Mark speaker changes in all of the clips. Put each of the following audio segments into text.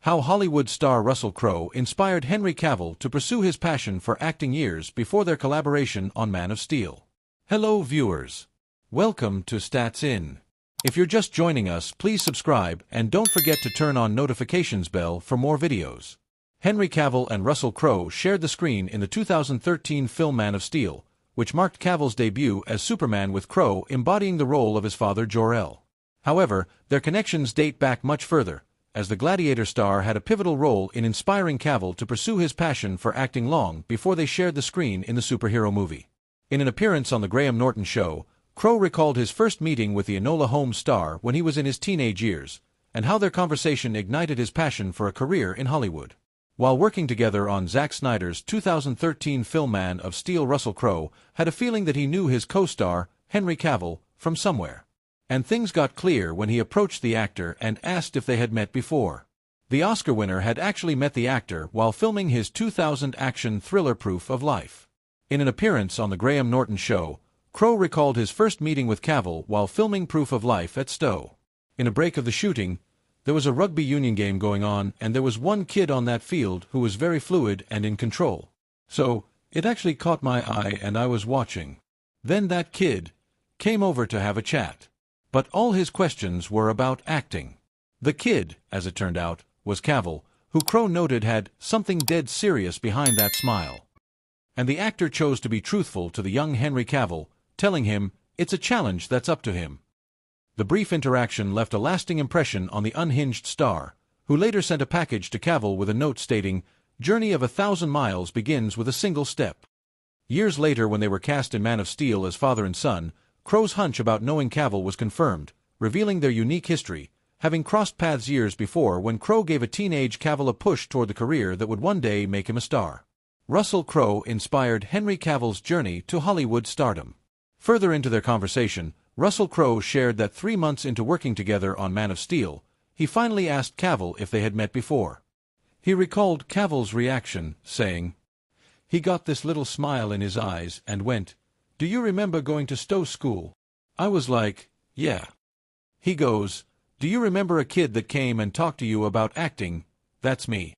Speaker 1: How Hollywood star Russell Crowe inspired Henry Cavill to pursue his passion for acting years before their collaboration on Man of Steel. Hello viewers. Welcome to Stats In. If you're just joining us, please subscribe and don't forget to turn on notifications bell for more videos. Henry Cavill and Russell Crowe shared the screen in the 2013 film Man of Steel, which marked Cavill's debut as Superman, with Crowe embodying the role of his father Jor-El. However, their connections date back much further, as the Gladiator star had a pivotal role in inspiring Cavill to pursue his passion for acting long before they shared the screen in the superhero movie. In an appearance on the Graham Norton Show, Crowe recalled his first meeting with the Enola Holmes star when he was in his teenage years, and how their conversation ignited his passion for a career in Hollywood. While working together on Zack Snyder's 2013 film Man of Steel, Russell Crowe had a feeling that he knew his co-star, Henry Cavill, from somewhere. And things got clear when he approached the actor and asked if they had met before. The Oscar winner had actually met the actor while filming his 2000 action thriller Proof of Life. In an appearance on the Graham Norton Show, Crowe recalled his first meeting with Cavill while filming Proof of Life at Stowe. In a break of the shooting, there was a rugby union game going on, and there was one kid on that field who was very fluid and in control. So, it actually caught my eye and I was watching. Then that kid came over to have a chat. But all his questions were about acting. The kid, as it turned out, was Cavill, who Crowe noted had something dead serious behind that smile. And the actor chose to be truthful to the young Henry Cavill, telling him it's a challenge that's up to him. The brief interaction left a lasting impression on the unhinged star, who later sent a package to Cavill with a note stating, "Journey of 1,000 miles begins with a single step." Years later, when they were cast in Man of Steel as father and son, Crowe's hunch about knowing Cavill was confirmed, revealing their unique history, having crossed paths years before when Crowe gave a teenage Cavill a push toward the career that would one day make him a star. Russell Crowe inspired Henry Cavill's journey to Hollywood stardom. Further into their conversation, Russell Crowe shared that 3 months into working together on Man of Steel, he finally asked Cavill if they had met before. He recalled Cavill's reaction, saying, "He got this little smile in his eyes and went, 'Do you remember going to Stowe School?' I was like, 'Yeah.' He goes, 'Do you remember a kid that came and talked to you about acting? That's me.'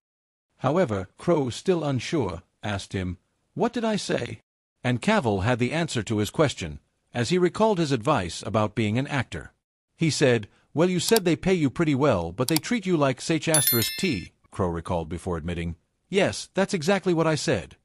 Speaker 1: However, Crowe, still unsure, asked him, 'What did I say?' And Cavill had the answer to his question, as he recalled his advice about being an actor. He said, 'Well, you said they pay you pretty well, but they treat you like T,' Crowe recalled before admitting, 'Yes, that's exactly what I said.'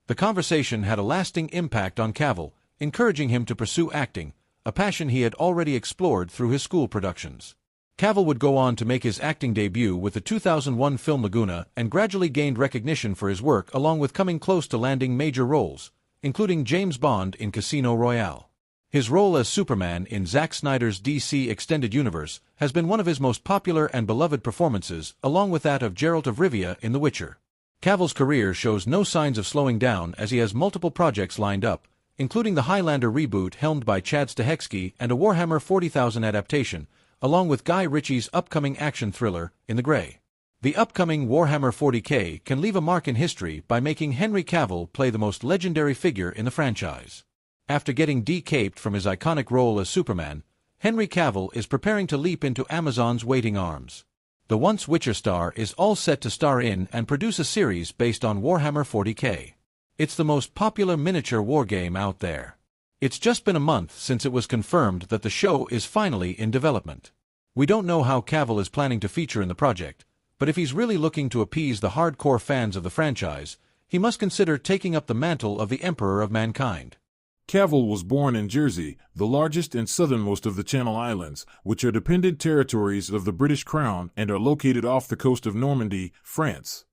Speaker 1: The conversation had a lasting impact on Cavill, encouraging him to pursue acting, a passion he had already explored through his school productions. Cavill would go on to make his acting debut with the 2001 film Laguna and gradually gained recognition for his work, along with coming close to landing major roles, including James Bond in Casino Royale. His role as Superman in Zack Snyder's DC Extended Universe has been one of his most popular and beloved performances, along with that of Geralt of Rivia in The Witcher. Cavill's career shows no signs of slowing down as he has multiple projects lined up, including the Highlander reboot helmed by Chad Stahelski and a Warhammer 40,000 adaptation, along with Guy Ritchie's upcoming action thriller, In the Grey. The upcoming Warhammer 40K can leave a mark in history by making Henry Cavill play the most legendary figure in the franchise. After getting de-caped from his iconic role as Superman, Henry Cavill is preparing to leap into Amazon's waiting arms. The once Witcher star is all set to star in and produce a series based on Warhammer 40K. It's the most popular miniature wargame out there. It's just been a month since it was confirmed that the show is finally in development. We don't know how Cavill is planning to feature in the project, but if he's really looking to appease the hardcore fans of the franchise, he must consider taking up the mantle of the Emperor of Mankind.
Speaker 2: Cavill was born in Jersey, the largest and southernmost of the Channel Islands, which are dependent territories of the British Crown and are located off the coast of Normandy, France.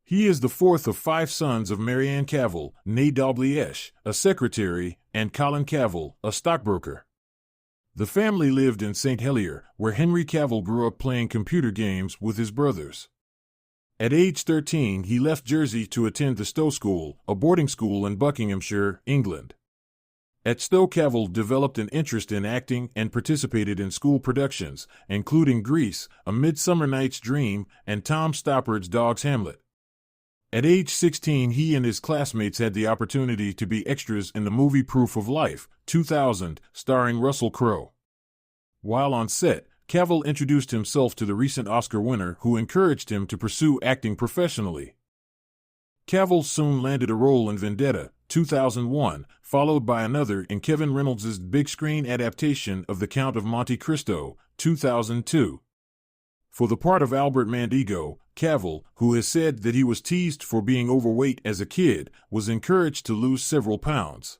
Speaker 2: He is the fourth of 5 sons of Marianne Cavill, née Dalgliesh, a secretary, and Colin Cavill, a stockbroker. The family lived in St. Helier, where Henry Cavill grew up playing computer games with his brothers. At age 13, he left Jersey to attend the Stowe School, a boarding school in Buckinghamshire, England. At Stowe, Cavill developed an interest in acting and participated in school productions, including Grease, A Midsummer Night's Dream, and Tom Stoppard's Dog's Hamlet. At age 16, he and his classmates had the opportunity to be extras in the movie Proof of Life, 2000, starring Russell Crowe. While on set, Cavill introduced himself to the recent Oscar winner, who encouraged him to pursue acting professionally. Cavill soon landed a role in Vendetta, 2001, followed by another in Kevin Reynolds' big-screen adaptation of The Count of Monte Cristo, 2002. For the part of Albert Mandigo, Cavill, who has said that he was teased for being overweight as a kid, was encouraged to lose several pounds.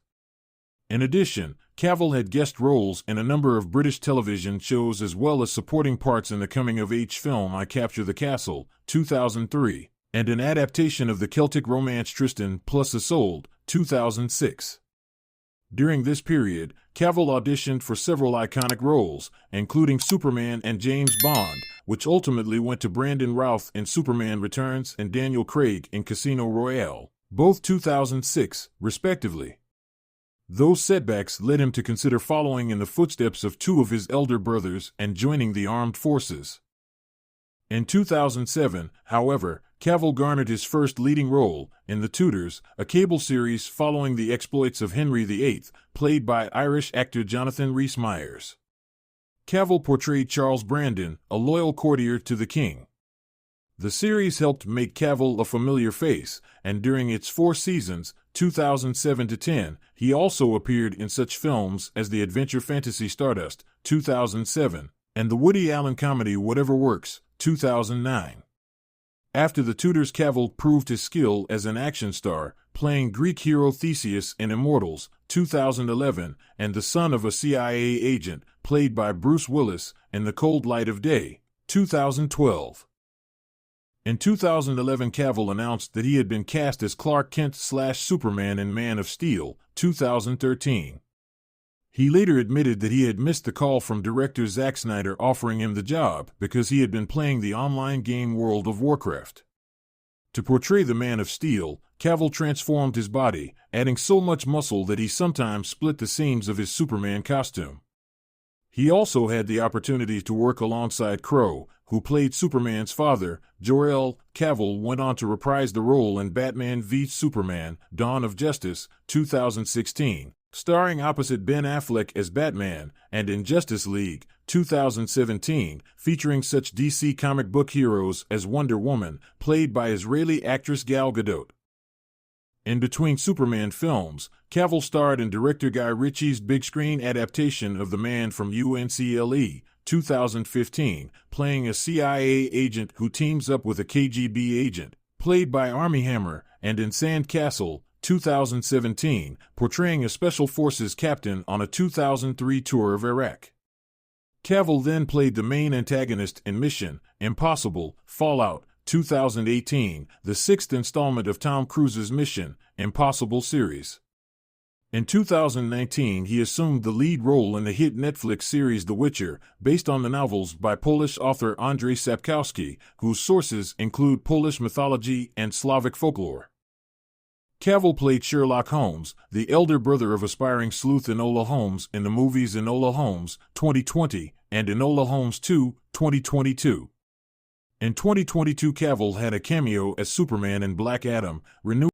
Speaker 2: In addition, Cavill had guest roles in a number of British television shows as well as supporting parts in the coming-of-age film I Capture the Castle, 2003, and an adaptation of the Celtic romance Tristan plus Isolde, 2006. During this period, Cavill auditioned for several iconic roles, including Superman and James Bond, which ultimately went to Brandon Routh in Superman Returns and Daniel Craig in Casino Royale, both 2006, respectively. Those setbacks led him to consider following in the footsteps of two of his elder brothers and joining the armed forces. In 2007, however, Cavill garnered his first leading role in The Tudors, a cable series following the exploits of Henry VIII, played by Irish actor Jonathan Rhys-Meyers. Cavill portrayed Charles Brandon, a loyal courtier to the king. The series helped make Cavill a familiar face, and during its 4 seasons, 2007 to 10, he also appeared in such films as the adventure fantasy Stardust, 2007, and the Woody Allen comedy Whatever Works, 2009. After The Tudors, Cavill proved his skill as an action star, playing Greek hero Theseus in Immortals, 2011, and the son of a CIA agent, played by Bruce Willis, in The Cold Light of Day, 2012. In 2011, Cavill announced that he had been cast as Clark Kent/Superman in Man of Steel, 2013. He later admitted that he had missed the call from director Zack Snyder offering him the job because he had been playing the online game World of Warcraft. To portray the Man of Steel, Cavill transformed his body, adding so much muscle that he sometimes split the seams of his Superman costume. He also had the opportunity to work alongside Crowe, who played Superman's father. Jor-El. Cavill went on to reprise the role in Batman v Superman, Dawn of Justice, 2016, starring opposite Ben Affleck as Batman, and in Justice League, 2017, featuring such DC comic book heroes as Wonder Woman, played by Israeli actress Gal Gadot. In between Superman films, Cavill starred in director Guy Ritchie's big-screen adaptation of The Man from UNCLE, 2015, playing a CIA agent who teams up with a KGB agent, played by Armie Hammer, and in Sand Castle, 2017, portraying a Special Forces captain on a 2003 tour of Iraq. Cavill then played the main antagonist in Mission Impossible Fallout, 2018, the 6th installment of Tom Cruise's Mission Impossible series. In 2019, he assumed the lead role in the hit Netflix series The Witcher, based on the novels by Polish author Andrzej Sapkowski, whose sources include Polish mythology and Slavic folklore. Cavill played Sherlock Holmes, the elder brother of aspiring sleuth Enola Holmes in the movies Enola Holmes, 2020, and Enola Holmes 2, 2022. In 2022, Cavill had a cameo as Superman in Black Adam, renewing